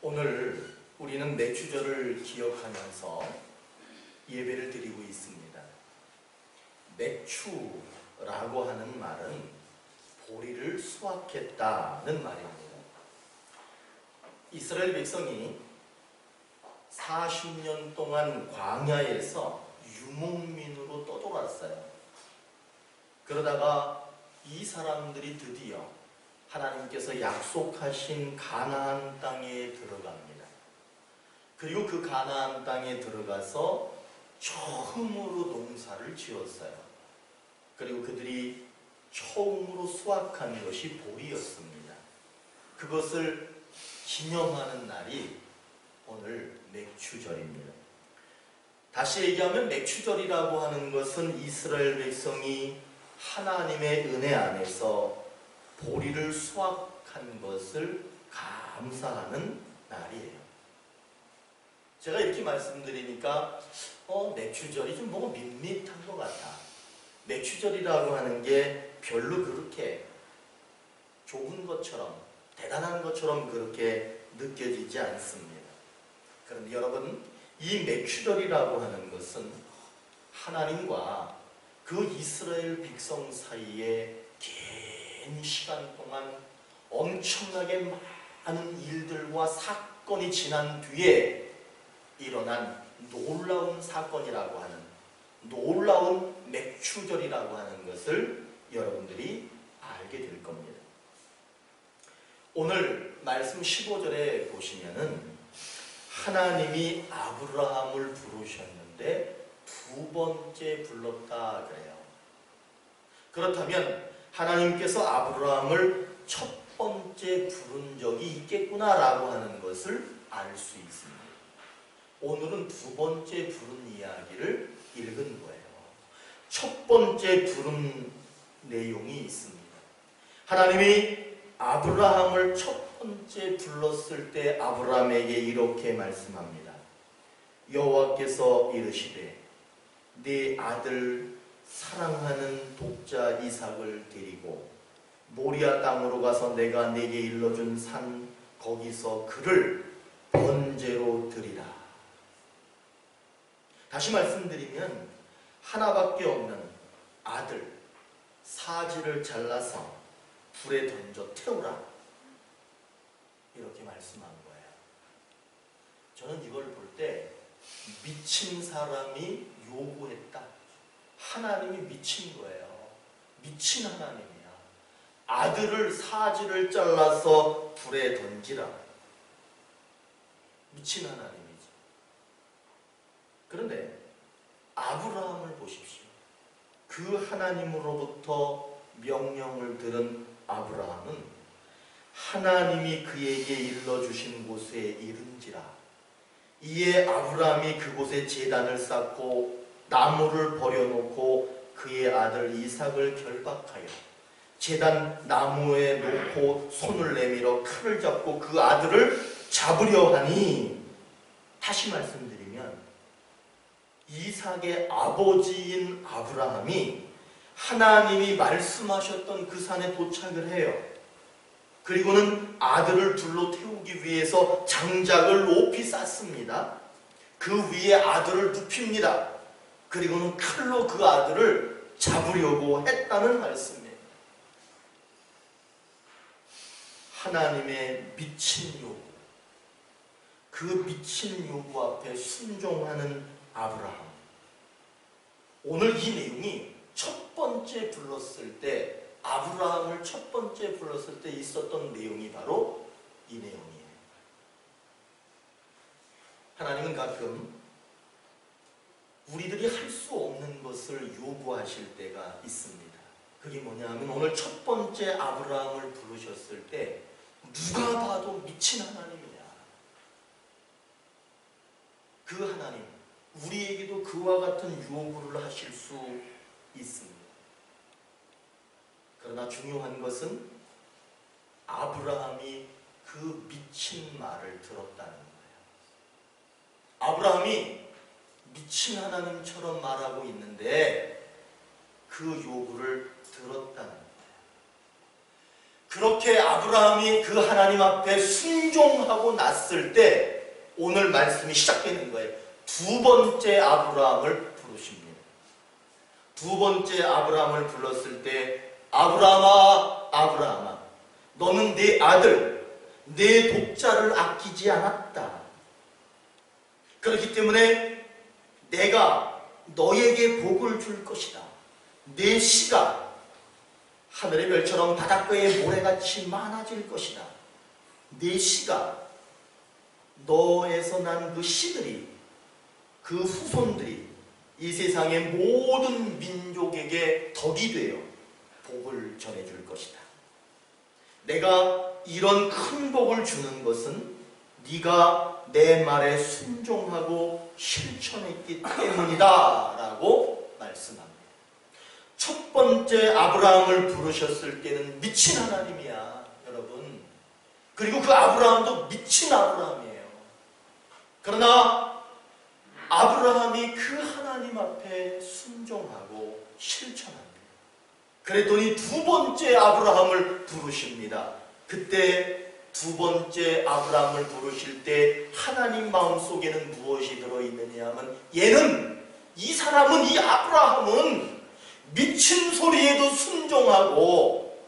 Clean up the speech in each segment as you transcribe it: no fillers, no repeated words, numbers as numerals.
오늘 우리는 맥추절을 기억하면서 예배를 드리고 있습니다. 맥추라고 하는 말은 보리를 수확했다는 말입니다. 이스라엘 백성이 40년 동안 광야에서 유목민으로 떠돌았어요. 그러다가 이 사람들이 드디어 하나님께서 약속하신 가나안 땅에 들어갑니다. 그리고 그 가나안 땅에 들어가서 처음으로 농사를 지었어요. 그리고 그들이 처음으로 수확한 것이 보리였습니다. 그것을 기념하는 날이 오늘 맥추절입니다. 다시 얘기하면 맥추절이라고 하는 것은 이스라엘 백성이 하나님의 은혜 안에서 보리를 수확한 것을 감사하는 날이에요. 제가 이렇게 말씀드리니까 맥추절이 좀 뭔가 밋밋한 것 같아. 맥추절이라고 하는 게 별로 그렇게 좋은 것처럼 대단한 것처럼 그렇게 느껴지지 않습니다. 그런데 여러분, 이 맥추절이라고 하는 것은 하나님과 그 이스라엘 백성 사이에 긴 시간 동안 엄청나게 많은 일들과 사건이 지난 뒤에 일어난 놀라운 사건이라고 하는, 놀라운 맥추절이라고 하는 것을 여러분들이 알게 될 겁니다. 오늘 말씀 15절에 보시면은 하나님이 아브라함을 부르셨는데 두 번째 불렀다 그래요. 그렇다면 하나님께서 아브라함을 첫 번째 부른 적이 있겠구나라고 하는 것을 알 수 있습니다. 오늘은 두 번째 부른 이야기를 읽은 거예요. 첫 번째 부른 내용이 있습니다. 하나님이 아브라함을 첫 번째 불렀을 때 아브라함에게 이렇게 말씀합니다. 여호와께서 이르시되 네 아들 사랑하는 독자 이삭을 데리고 모리아 땅으로 가서 내가 네게 일러준 산 거기서 그를 번제로 드리라. 다시 말씀드리면 하나밖에 없는 아들 사지를 잘라서 불에 던져 태우라, 이렇게 말씀한 거예요. 저는 이걸 볼 때 미친 사람이 요구했다. 하나님이 미친 거예요. 미친 하나님이야. 아들을 사지를 잘라서 불에 던지라. 미친 하나님이죠. 그런데 아브라함을 보십시오. 그 하나님으로부터 명령을 들은 아브라함은 하나님이 그에게 일러주신 곳에 이른지라. 이에 아브라함이 그곳에 제단을 쌓고 나무를 버려놓고 그의 아들 이삭을 결박하여 제단 나무에 놓고 손을 내밀어 칼을 잡고 그 아들을 잡으려 하니, 다시 말씀드리면 이삭의 아버지인 아브라함이 하나님이 말씀하셨던 그 산에 도착을 해요. 그리고는 아들을 불로 태우기 위해서 장작을 높이 쌓습니다. 그 위에 아들을 눕힙니다. 그리고는 칼로 그 아들을 잡으려고 했다는 말씀이에요. 하나님의 미친 요구, 그 미친 요구 앞에 순종하는 아브라함. 오늘 이 내용이 첫 번째 불렀을 때, 아브라함을 첫 번째 불렀을 때 있었던 내용이 바로 이 내용이에요. 하나님은 가끔 우리들이 할 수 없는 것을 요구하실 때가 있습니다. 그게 뭐냐 하면 오늘 첫 번째 아브라함을 부르셨을 때 누가 봐도 미친 하나님이야. 그 하나님, 우리에게도 그와 같은 요구를 하실 수 있습니다. 그러나 중요한 것은 아브라함이 그 미친 말을 들었다는 거예요. 아브라함이 미친 하나님처럼 말하고 있는데 그 요구를 들었다는 거예요. 그렇게 아브라함이 그 하나님 앞에 순종하고 났을 때 오늘 말씀이 시작되는 거예요. 두 번째 아브라함을 부르십니다. 두 번째 아브라함을 불렀을 때 아브라함아 아브라함아 너는 내 아들 내 독자를 아끼지 않았다. 그렇기 때문에 내가 너에게 복을 줄 것이다. 내 씨가 하늘의 별처럼 바닷가의 모래같이 많아질 것이다. 내 씨가 너에서 난 그 씨들이 그 후손들이 이 세상의 모든 민족에게 덕이 되어 복을 전해줄 것이다. 내가 이런 큰 복을 주는 것은 네가 내 말에 순종하고 실천했기 때문이다 라고 말씀합니다. 첫 번째 아브라함을 부르셨을 때는 미친 하나님이야 여러분. 그리고 그 아브라함도 미친 아브라함이에요. 그러나 아브라함이 그 하나님 앞에 순종하고 실천합니다. 그랬더니 두 번째 아브라함을 부르십니다. 그때 두 번째 아브라함을 부르실 때 하나님 마음속에는 무엇이 들어있느냐 하면 이 사람은 이 아브라함은 미친 소리에도 순종하고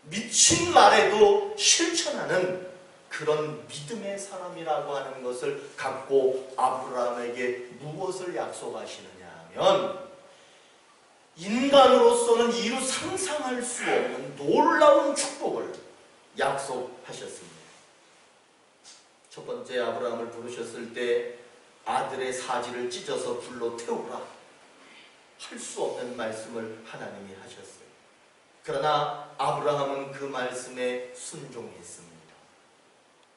미친 말에도 실천하는 그런 믿음의 사람이라고 하는 것을 갖고 아브라함에게 무엇을 약속하시느냐 하면 인간으로서는 이루 상상할 수 없는 놀라운 축복을 약속하셨습니다. 첫 번째 아브라함을 부르셨을 때 아들의 사지를 찢어서 불로 태우라 할 수 없는 말씀을 하나님이 하셨어요. 그러나 아브라함은 그 말씀에 순종했습니다.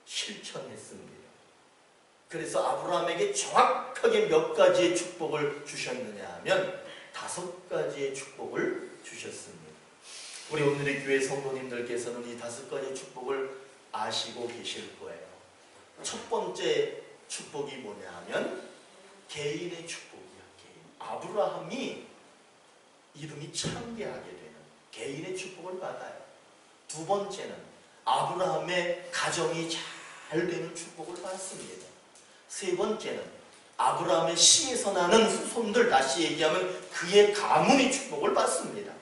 실천했습니다. 그래서 아브라함에게 정확하게 몇 가지의 축복을 주셨느냐 하면 5가지의 축복을 주셨습니다. 우리 오늘의 교회 성도님들께서는 이 5가지 축복을 아시고 계실 거예요. 첫 번째 축복이 뭐냐 하면 개인의 축복이야. 아브라함이 이름이 창대하게 되는 개인의 축복을 받아요. 두 번째는 아브라함의 가정이 잘 되는 축복을 받습니다. 세 번째는 아브라함의 씨에서 나는 후손들, 다시 얘기하면 그의 가문이 축복을 받습니다.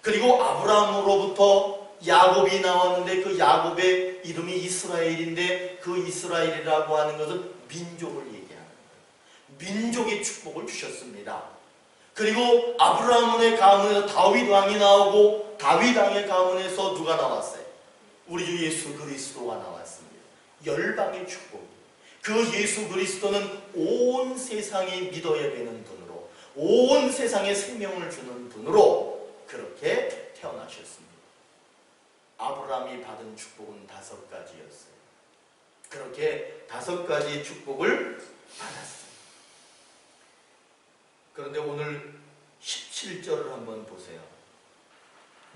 그리고 아브라함으로부터 야곱이 나왔는데 그 야곱의 이름이 이스라엘인데 그 이스라엘이라고 하는 것은 민족을 얘기하는 거예요. 민족의 축복을 주셨습니다. 그리고 아브라함의 가문에서 다윗 왕이 나오고 다윗 왕의 가문에서 누가 나왔어요? 우리 주 예수 그리스도가 나왔습니다. 열방의 축복. 그 예수 그리스도는 온 세상이 믿어야 되는 분으로, 온 세상에 생명을 주는 분으로 그렇게 태어나셨습니다. 아브라함이 받은 축복은 5가지였어요. 그렇게 5가지의 축복을 받았어요. 그런데 오늘 17절을 한번 보세요.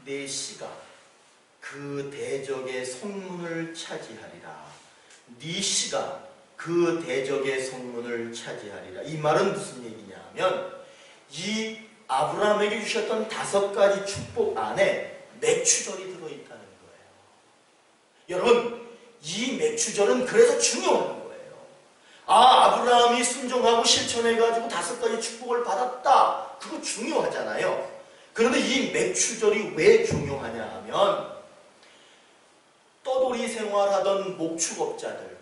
내 씨가 그 대적의 성문을 차지하리라. 네 씨가 그 대적의 성문을 차지하리라. 이 말은 무슨 얘기냐 하면 이 아브라함에게 주셨던 5가지 축복 안에 맥추절이 들어있다는 거예요. 여러분, 이 맥추절은 그래서 중요한 거예요. 아브라함이 순종하고 실천해가지고 5가지 축복을 받았다. 그거 중요하잖아요. 그런데 이 맥추절이 왜 중요하냐 하면 떠돌이 생활하던 목축업자들,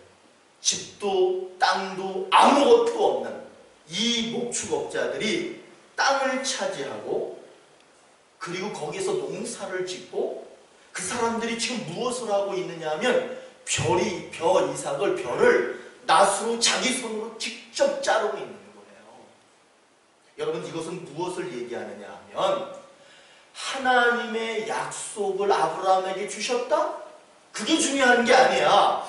집도 땅도 아무것도 없는 이 목축업자들이 땅을 차지하고 그리고 거기서 농사를 짓고 그 사람들이 지금 무엇을 하고 있느냐 하면 별을 낫으로 자기 손으로 직접 자르고 있는 거예요. 여러분, 이것은 무엇을 얘기하느냐 하면 하나님의 약속을 아브라함에게 주셨다? 그게 중요한 게 아니야.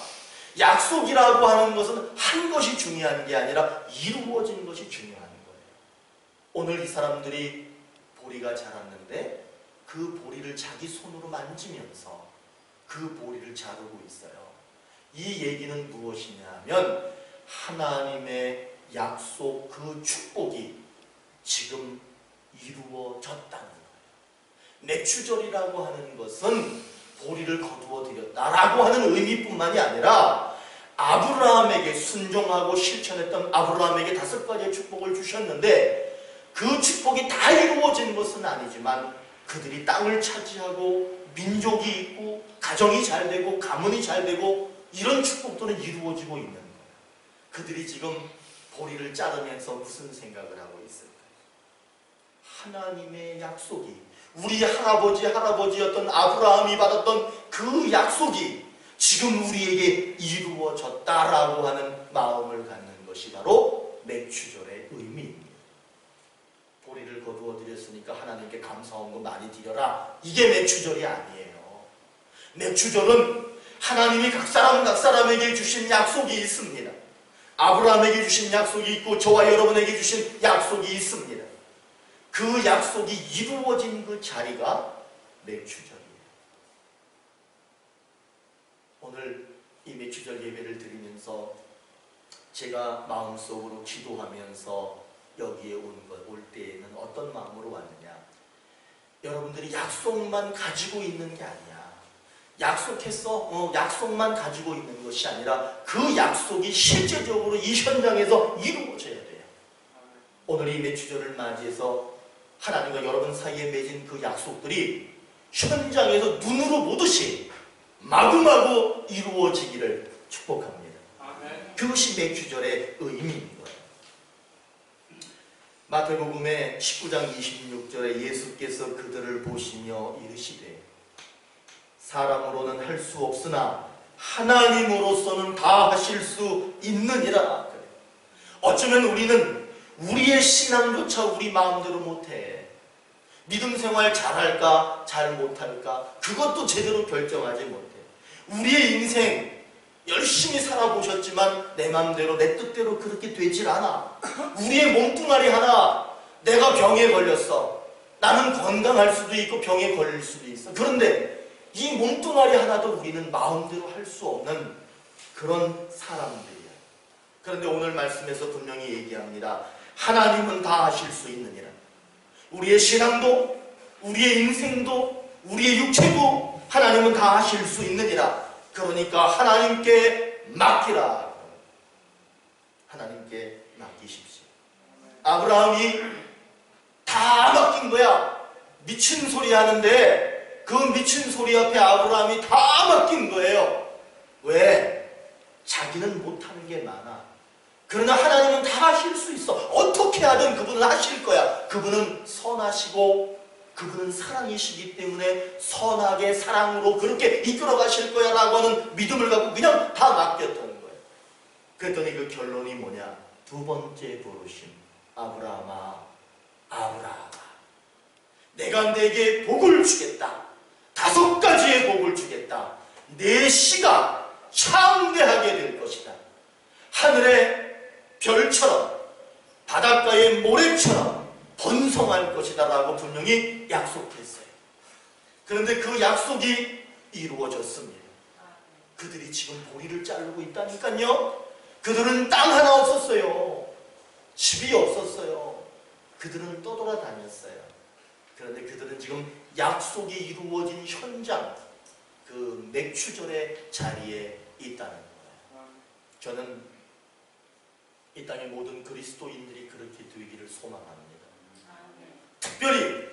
약속이라고 하는 것은 한 것이 중요한 게 아니라 이루어진 것이 중요한 거예요. 오늘 이 사람들이 보리가 자랐는데 그 보리를 자기 손으로 만지면서 그 보리를 자르고 있어요. 이 얘기는 무엇이냐 하면 하나님의 약속, 그 축복이 지금 이루어졌다는 거예요. 맥추절이라고 하는 것은 보리를 거두어 드렸다라고 하는 의미뿐만이 아니라 아브라함에게 순종하고 실천했던 아브라함에게 5가지의 축복을 주셨는데 그 축복이 다 이루어진 것은 아니지만 그들이 땅을 차지하고 민족이 있고 가정이 잘 되고 가문이 잘 되고 이런 축복들은 이루어지고 있는 거예요. 그들이 지금 보리를 자르면서 무슨 생각을 하고 있을까요? 하나님의 약속이, 우리 할아버지였던 아브라함이 받았던 그 약속이 지금 우리에게 이루어졌다라고 하는 마음을 갖는 것이 바로 맥추절의 의미입니다. 보리를 거두어 드렸으니까 하나님께 감사헌금 많이 드려라, 이게 맥추절이 아니에요. 맥추절은 하나님이 각 사람에게 주신 약속이 있습니다. 아브라함에게 주신 약속이 있고 저와 여러분에게 주신 약속이 있습니다. 그 약속이 이루어진 그 자리가 맥추절이에요. 오늘 이 맥추절 예배를 드리면서 제가 마음속으로 기도하면서 여기에 올 때에는 어떤 마음으로 왔느냐? 여러분들이 약속만 가지고 있는 게 아니야. 약속만 가지고 있는 것이 아니라 그 약속이 실제적으로 이 현장에서 이루어져야 돼요. 오늘 이 맥추절을 맞이해서 하나님과 여러분 사이에 맺은 그 약속들이 현장에서 눈으로 보듯이 마구마구 이루어지기를 축복합니다. 아멘. 그것이 맥추절의 의미인 거예요. 마태복음의 19장 26절에 예수께서 그들을 보시며 이르시되 사람으로는 할 수 없으나 하나님으로서는 다 하실 수 있느니라. 어쩌면 우리는 우리의 신앙조차 우리 마음대로 못해. 믿음 생활 잘할까 잘 못할까 그것도 제대로 결정하지 못해. 우리의 인생 열심히 살아보셨지만 내 마음대로 내 뜻대로 그렇게 되질 않아. 우리의 몸뚱아리 하나, 내가 병에 걸렸어. 나는 건강할 수도 있고 병에 걸릴 수도 있어. 그런데 이 몸뚱아리 하나도 우리는 마음대로 할 수 없는 그런 사람들이야. 그런데 오늘 말씀에서 분명히 얘기합니다. 하나님은 다 하실 수 있느니라. 우리의 신앙도, 우리의 인생도, 우리의 육체도 하나님은 다 하실 수 있느니라. 그러니까 하나님께 맡기라. 하나님께 맡기십시오. 아브라함이 다 맡긴 거야. 미친 소리 하는데 그 미친 소리 앞에 아브라함이 다 맡긴 거예요. 왜? 자기는 못하는 게 많아. 그러나 하나님은 다 하실 수 있어. 어떻게 하든 그분은 하실 거야. 그분은 선하시고 그분은 사랑이시기 때문에 선하게 사랑으로 그렇게 이끌어 가실 거야 라고 하는 믿음을 갖고 그냥 다 맡겼다는 거예요. 그랬더니 그 결론이 뭐냐? 2번째 부르심. 아브라함아, 아브라함아, 내가 네게 복을 주겠다. 5가지의 복을 주겠다. 네 씨가 창대하게 될 것이다. 하늘의 별처럼 바닷가의 모래처럼 번성할 것이다 라고 분명히 약속했어요. 그런데 그 약속이 이루어졌습니다. 그들이 지금 보리를 자르고 있다니까요. 그들은 땅 하나 없었어요. 집이 없었어요. 그들은 떠돌아다녔어요. 그런데 그들은 지금 약속이 이루어진 현장, 그 맥추절의 자리에 있다는 거예요. 저는 이 땅의 모든 그리스도인들이 그렇게 되기를 소망합니다. 특별히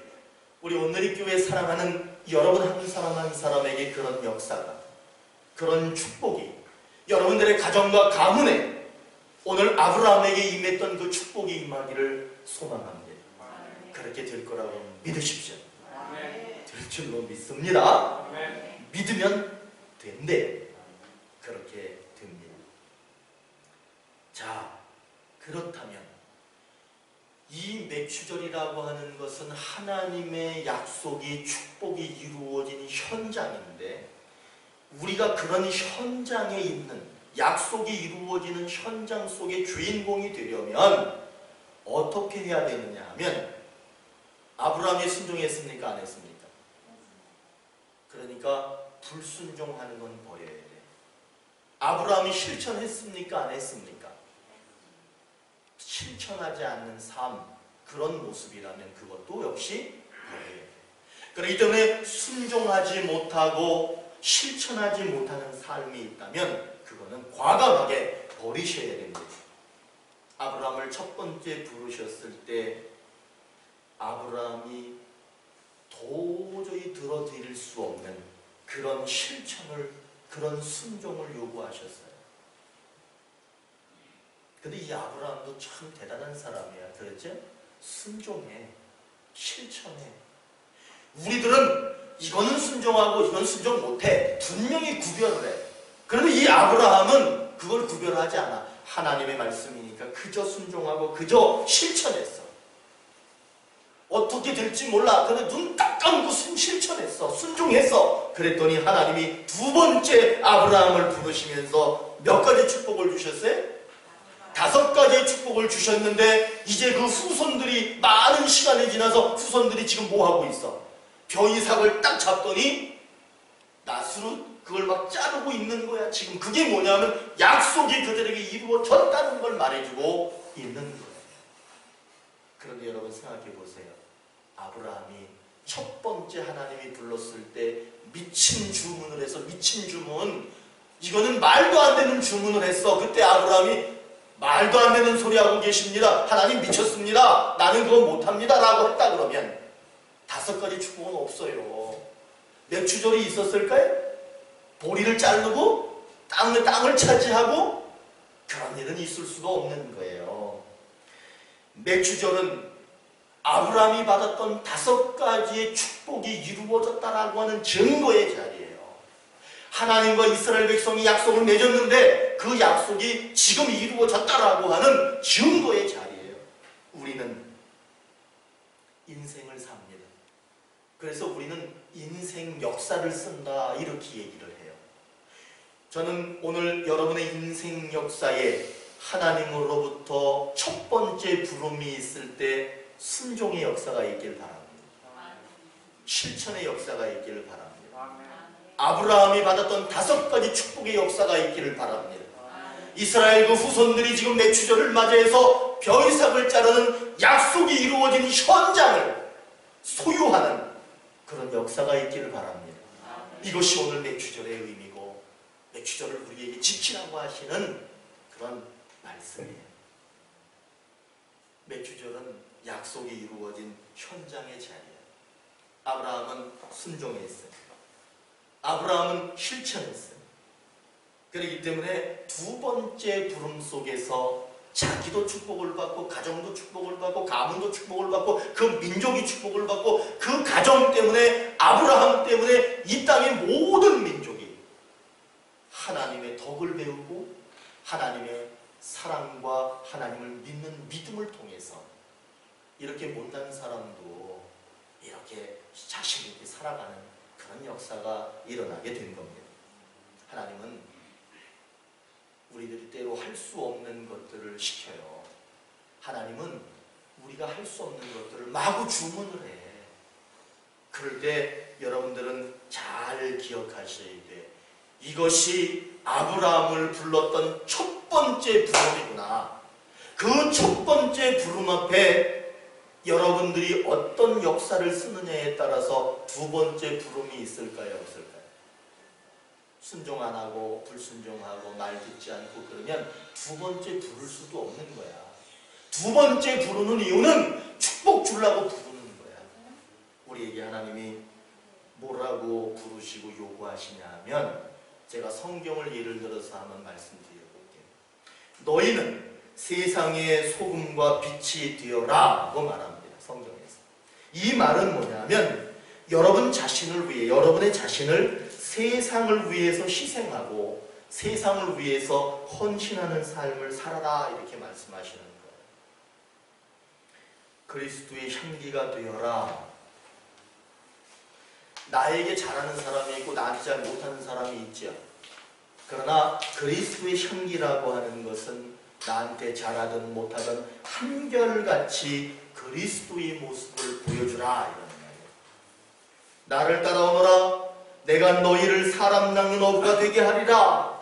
우리 온누리교회 사랑하는 여러분 한 사람 한 사람에게 그런 역사가, 그런 축복이 여러분들의 가정과 가문에 오늘 아브라함에게 임했던 그 축복이 임하기를 소망합니다. 그렇게 될 거라고 믿으십시오. 될 줄로 믿습니다. 믿으면 된대. 그렇게 됩니다. 자, 그렇다면 이 맥추절이라고 하는 것은 하나님의 약속이, 축복이 이루어진 현장인데 우리가 그런 현장에 있는, 약속이 이루어지는 현장 속의 주인공이 되려면 어떻게 해야 되느냐 하면 아브라함이 순종했습니까? 안 했습니까? 그러니까 불순종하는 건 버려야 돼. 아브라함이 실천했습니까? 안 했습니까? 실천하지 않는 삶, 그런 모습이라면 그것도 역시 버려야 돼. 그렇기 때문에 순종하지 못하고 실천하지 못하는 삶이 있다면 그거는 과감하게 버리셔야 됩니다. 아브라함을 첫 번째 부르셨을 때 아브라함이 도저히 들어드릴 수 없는 그런 실천을, 그런 순종을 요구하셨어요. 근데 이 아브라함도 참 대단한 사람이야. 그랬죠? 순종해, 실천해. 우리들은 이거는 순종하고 이건 순종 못해. 분명히 구별을 해. 그런데 이 아브라함은 그걸 구별하지 않아. 하나님의 말씀이니까 그저 순종하고 그저 실천했어. 어떻게 될지 몰라. 근데 눈 딱 감고 실천했어. 순종했어. 그랬더니 하나님이 두 번째 아브라함을 부르시면서 몇 가지 축복을 주셨어요? 5가지의 축복을 주셨는데 이제 그 후손들이 많은 시간이 지나서 후손들이 지금 뭐 하고 있어? 벼이삭을 딱 잡더니 낫으로 그걸 막 자르고 있는 거야. 지금 그게 뭐냐면 약속이 그들에게 이루어졌다는 걸 말해주고 있는 거예요. 그런데 여러분 생각해 보세요. 아브라함이 첫 번째 하나님이 불렀을 때 미친 주문을 해서, 미친 주문, 이거는 말도 안 되는 주문을 했어. 그때 아브라함이 말도 안 되는 소리 하고 계십니다. 하나님 미쳤습니다. 나는 그거 못합니다. 라고 했다 그러면 5가지 축복은 없어요. 맥추절이 있었을까요? 보리를 자르고 땅을 차지하고 그런 일은 있을 수가 없는 거예요. 맥추절은 아브라함이 받았던 5가지의 축복이 이루어졌다라고 하는 증거의 자리예요. 하나님과 이스라엘 백성이 약속을 맺었는데 그 약속이 지금 이루어졌다라고 하는 증거의 자리예요. 우리는 인생을 삽니다. 그래서 우리는 인생 역사를 쓴다, 이렇게 얘기를 해요. 저는 오늘 여러분의 인생 역사에 하나님으로부터 첫 번째 부름이 있을 때 순종의 역사가 있길 바랍니다. 실천의 역사가 있기를 바랍니다. 아브라함이 받았던 5가지 축복의 역사가 있기를 바랍니다. 이스라엘 그 후손들이 지금 맥추절을 맞이해서 벼이삭을 자르는 약속이 이루어진 현장을 소유하는 그런 역사가 있기를 바랍니다. 이것이 오늘 맥추절의 의미고 맥추절을 우리에게 지키라고 하시는 그런 말씀이에요. 맥추절은 약속이 이루어진 현장의 자리예요. 아브라함은 순종했어요. 아브라함은 실천했어요. 그렇기 때문에 두 번째 부름 속에서 자기도 축복을 받고 가정도 축복을 받고 가문도 축복을 받고 그 민족이 축복을 받고 그 가정 때문에, 아브라함 때문에 이 땅의 모든 민족이 하나님의 덕을 배우고 하나님의 사랑과 하나님을 믿는 믿음을 통해서 이렇게 못난 사람도 이렇게 자신 있게 살아가는 그런 역사가 일어나게 된 겁니다. 하나님은 우리들이 때로 할 수 없는 것들을 시켜요. 하나님은 우리가 할 수 없는 것들을 마구 주문을 해. 그럴 때 여러분들은 잘 기억하셔야 돼. 이것이 아브라함을 불렀던 첫 번째 부름이구나. 그 첫 번째 부름 앞에 여러분들이 어떤 역사를 쓰느냐에 따라서 두 번째 부름이 있을까요? 없을까요? 순종 안 하고 불순종하고 말 듣지 않고 그러면 두 번째 부를 수도 없는 거야. 두 번째 부르는 이유는 축복 주려고 부르는 거야. 우리에게 하나님이 뭐라고 부르시고 요구하시냐면, 제가 성경을 예를 들어서 한번 말씀드려볼게요. 너희는 세상의 소금과 빛이 되어라 고 말합니다. 성경에서. 이 말은 뭐냐면 여러분 자신을 위해, 여러분의 자신을 세상을 위해서 희생하고 세상을 위해서 헌신하는 삶을 살아라, 이렇게 말씀하시는 거예요. 그리스도의 향기가 되어라. 나에게 잘하는 사람이 있고 나한테 잘 못하는 사람이 있죠. 그러나 그리스도의 향기라고 하는 것은 나한테 잘하든 못하든 한결같이 그리스도의 모습을 보여주라, 이런 말이에요. 나를 따라오너라. 내가 너희를 사람 낚는 어부가 되게 하리라.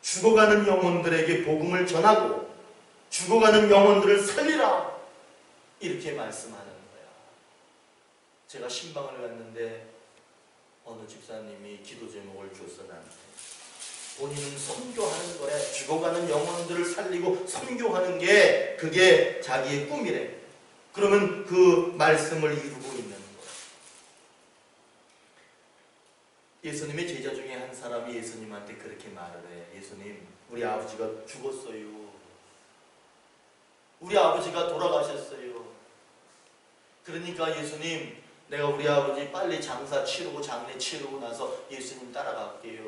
죽어가는 영혼들에게 복음을 전하고 죽어가는 영혼들을 살리라, 이렇게 말씀하는 거야. 제가 신방을 갔는데 어느 집사님이 기도 제목을 줬어 나한테. 본인은 선교하는 거래. 죽어가는 영혼들을 살리고 선교하는 게 그게 자기의 꿈이래. 그러면 그 말씀을 이루고 있는 거야. 예수님의 제자 중에 한 사람이 예수님한테 그렇게 말을 해. 예수님, 우리 아버지가 죽었어요. 우리 아버지가 돌아가셨어요. 그러니까 예수님, 내가 우리 아버지 빨리 장사 치르고 장례 치르고 나서 예수님 따라갈게요.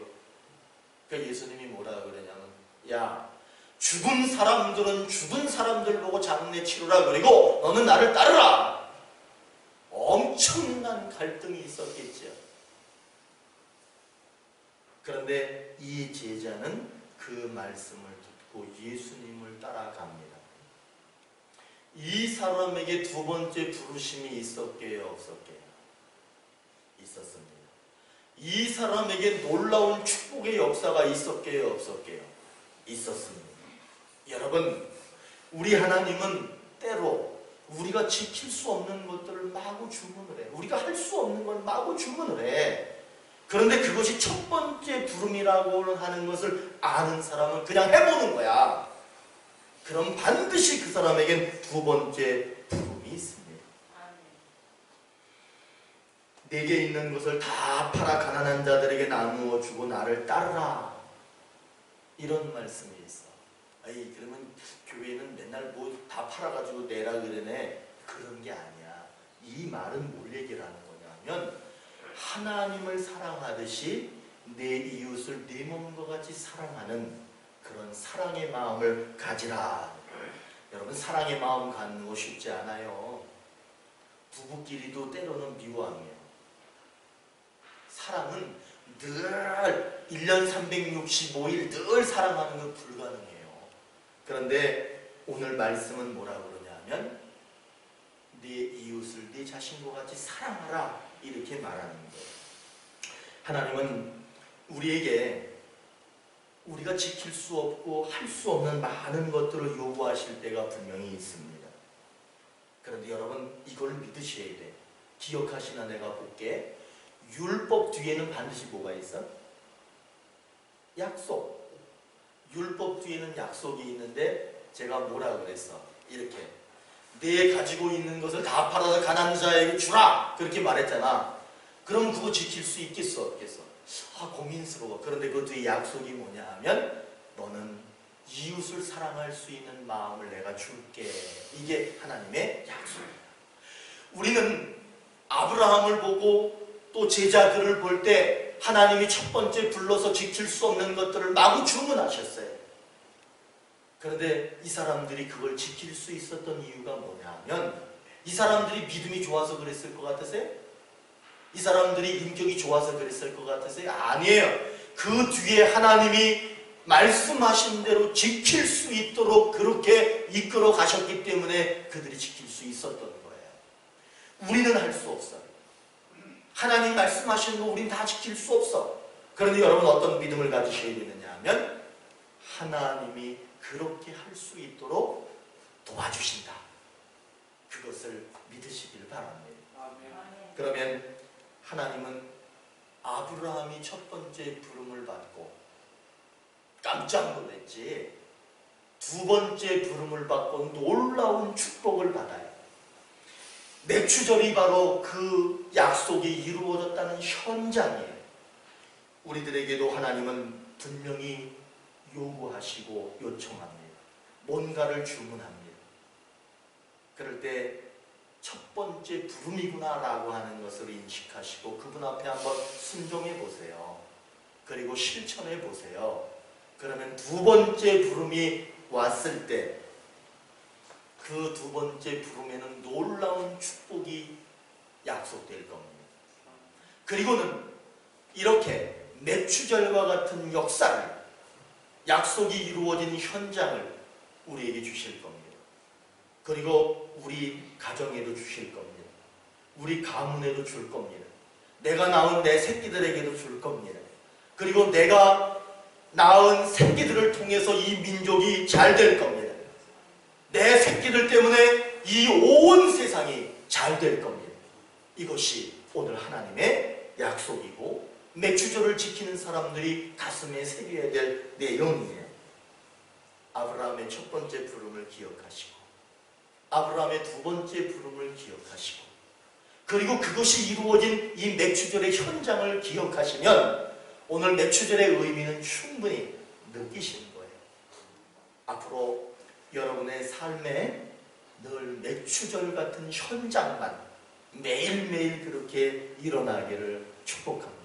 그러니까 예수님이 뭐라 그러냐면, 야, 죽은 사람들은 죽은 사람들 보고 장례 치르라 그리고 너는 나를 따르라. 엄청난 갈등이 있었겠죠. 그런데 이 제자는 그 말씀을 듣고 예수님을 따라갑니다. 이 사람에게 두 번째 부르심이 있었게요, 없었게요? 있었습니다. 이 사람에게 놀라운 축복의 역사가 있었게요, 없었게요? 있었습니다. 여러분, 우리 하나님은 때로 우리가 지킬 수 없는 것들을 마구 주문을 해. 우리가 할 수 없는 건 마구 주문을 해. 그런데 그것이 첫 번째 부름이라고 하는 것을 아는 사람은 그냥 해보는 거야. 그럼 반드시 그 사람에겐 두 번째 부름이 있습니다. 내게 있는 것을 다 팔아 가난한 자들에게 나누어 주고 나를 따르라. 이런 말씀이 있어. 아이, 그러면 교회는 맨날 뭐 다 팔아가지고 내라 그러네. 그런 게 아니야. 이 말은 뭘 얘기를 하는 거냐면 하나님을 사랑하듯이 내 이웃을 내 몸과 같이 사랑하는 그런 사랑의 마음을 가지라. 여러분, 사랑의 마음 갖는 거 쉽지 않아요. 부부끼리도 때로는 미워합니다. 사랑은 늘 1년 365일 늘 사랑하는 건 불가능해요. 그런데 오늘 말씀은 뭐라 그러냐면 네 이웃을 네 자신과 같이 사랑하라 이렇게 말하는 거예요. 하나님은 우리에게 우리가 지킬 수 없고 할 수 없는 많은 것들을 요구하실 때가 분명히 있습니다. 그런데 여러분, 이걸 믿으셔야 돼. 기억하시나 내가 볼게. 율법 뒤에는 반드시 뭐가 있어? 약속. 율법 뒤에는 약속이 있는데 제가 뭐라 그랬어? 이렇게 내 가지고 있는 것을 다 팔아서 가난한 자에게 주라 그렇게 말했잖아. 그럼 그거 지킬 수 있겠어, 없겠어? 고민스러워. 그런데 그 뒤에 약속이 뭐냐 하면 너는 이웃을 사랑할 수 있는 마음을 내가 줄게. 이게 하나님의 약속이야. 우리는 아브라함을 보고 또 제자들을 볼 때 하나님이 첫 번째 불러서 지킬 수 없는 것들을 마구 주문하셨어요. 그런데 이 사람들이 그걸 지킬 수 있었던 이유가 뭐냐 하면 이 사람들이 믿음이 좋아서 그랬을 것 같으세요? 이 사람들이 인격이 좋아서 그랬을 것 같으세요? 아니에요. 그 뒤에 하나님이 말씀하신 대로 지킬 수 있도록 그렇게 이끌어 가셨기 때문에 그들이 지킬 수 있었던 거예요. 우리는 할 수 없어요. 하나님 말씀하시는 거 우리는 다 지킬 수 없어. 그런데 여러분, 어떤 믿음을 가지셔야 되느냐 하면 하나님이 그렇게 할 수 있도록 도와주신다. 그것을 믿으시길 바랍니다. 그러면 하나님은 아브라함이 첫 번째 부름을 받고 깜짝 놀랐지. 두 번째 부름을 받고 놀라운 축복을 받아요. 맺추절이 바로 그 약속이 이루어졌다는 현장이에요. 우리들에게도 하나님은 분명히 요구하시고 요청합니다. 뭔가를 주문합니다. 그럴 때 첫 번째 부름이구나 라고 하는 것을 인식하시고 그분 앞에 한번 순종해 보세요. 그리고 실천해 보세요. 그러면 두 번째 부름이 왔을 때 그 두 번째 부름에는 놀라운 축복이 약속될 겁니다. 그리고는 이렇게 맺추절과 같은 역사를, 약속이 이루어진 현장을 우리에게 주실 겁니다. 그리고 우리 가정에도 주실 겁니다. 우리 가문에도 줄 겁니다. 내가 낳은 내 새끼들에게도 줄 겁니다. 그리고 내가 낳은 새끼들을 통해서 이 민족이 잘 될 겁니다. 내 새끼들 때문에 이 온 세상이 잘 될 겁니다. 이것이 오늘 하나님의 약속이고 맥주절을 지키는 사람들이 가슴에 새겨야 될 내용이에요. 아브라함의 첫 번째 부름을 기억하시고 아브라함의 두 번째 부름을 기억하시고 그리고 그것이 이루어진 이 맥주절의 현장을 기억하시면 오늘 맥주절의 의미는 충분히 느끼시는 거예요. 앞으로 여러분의 삶에 늘 맥주절 같은 현장만 매일매일 그렇게 일어나기를 축복합니다.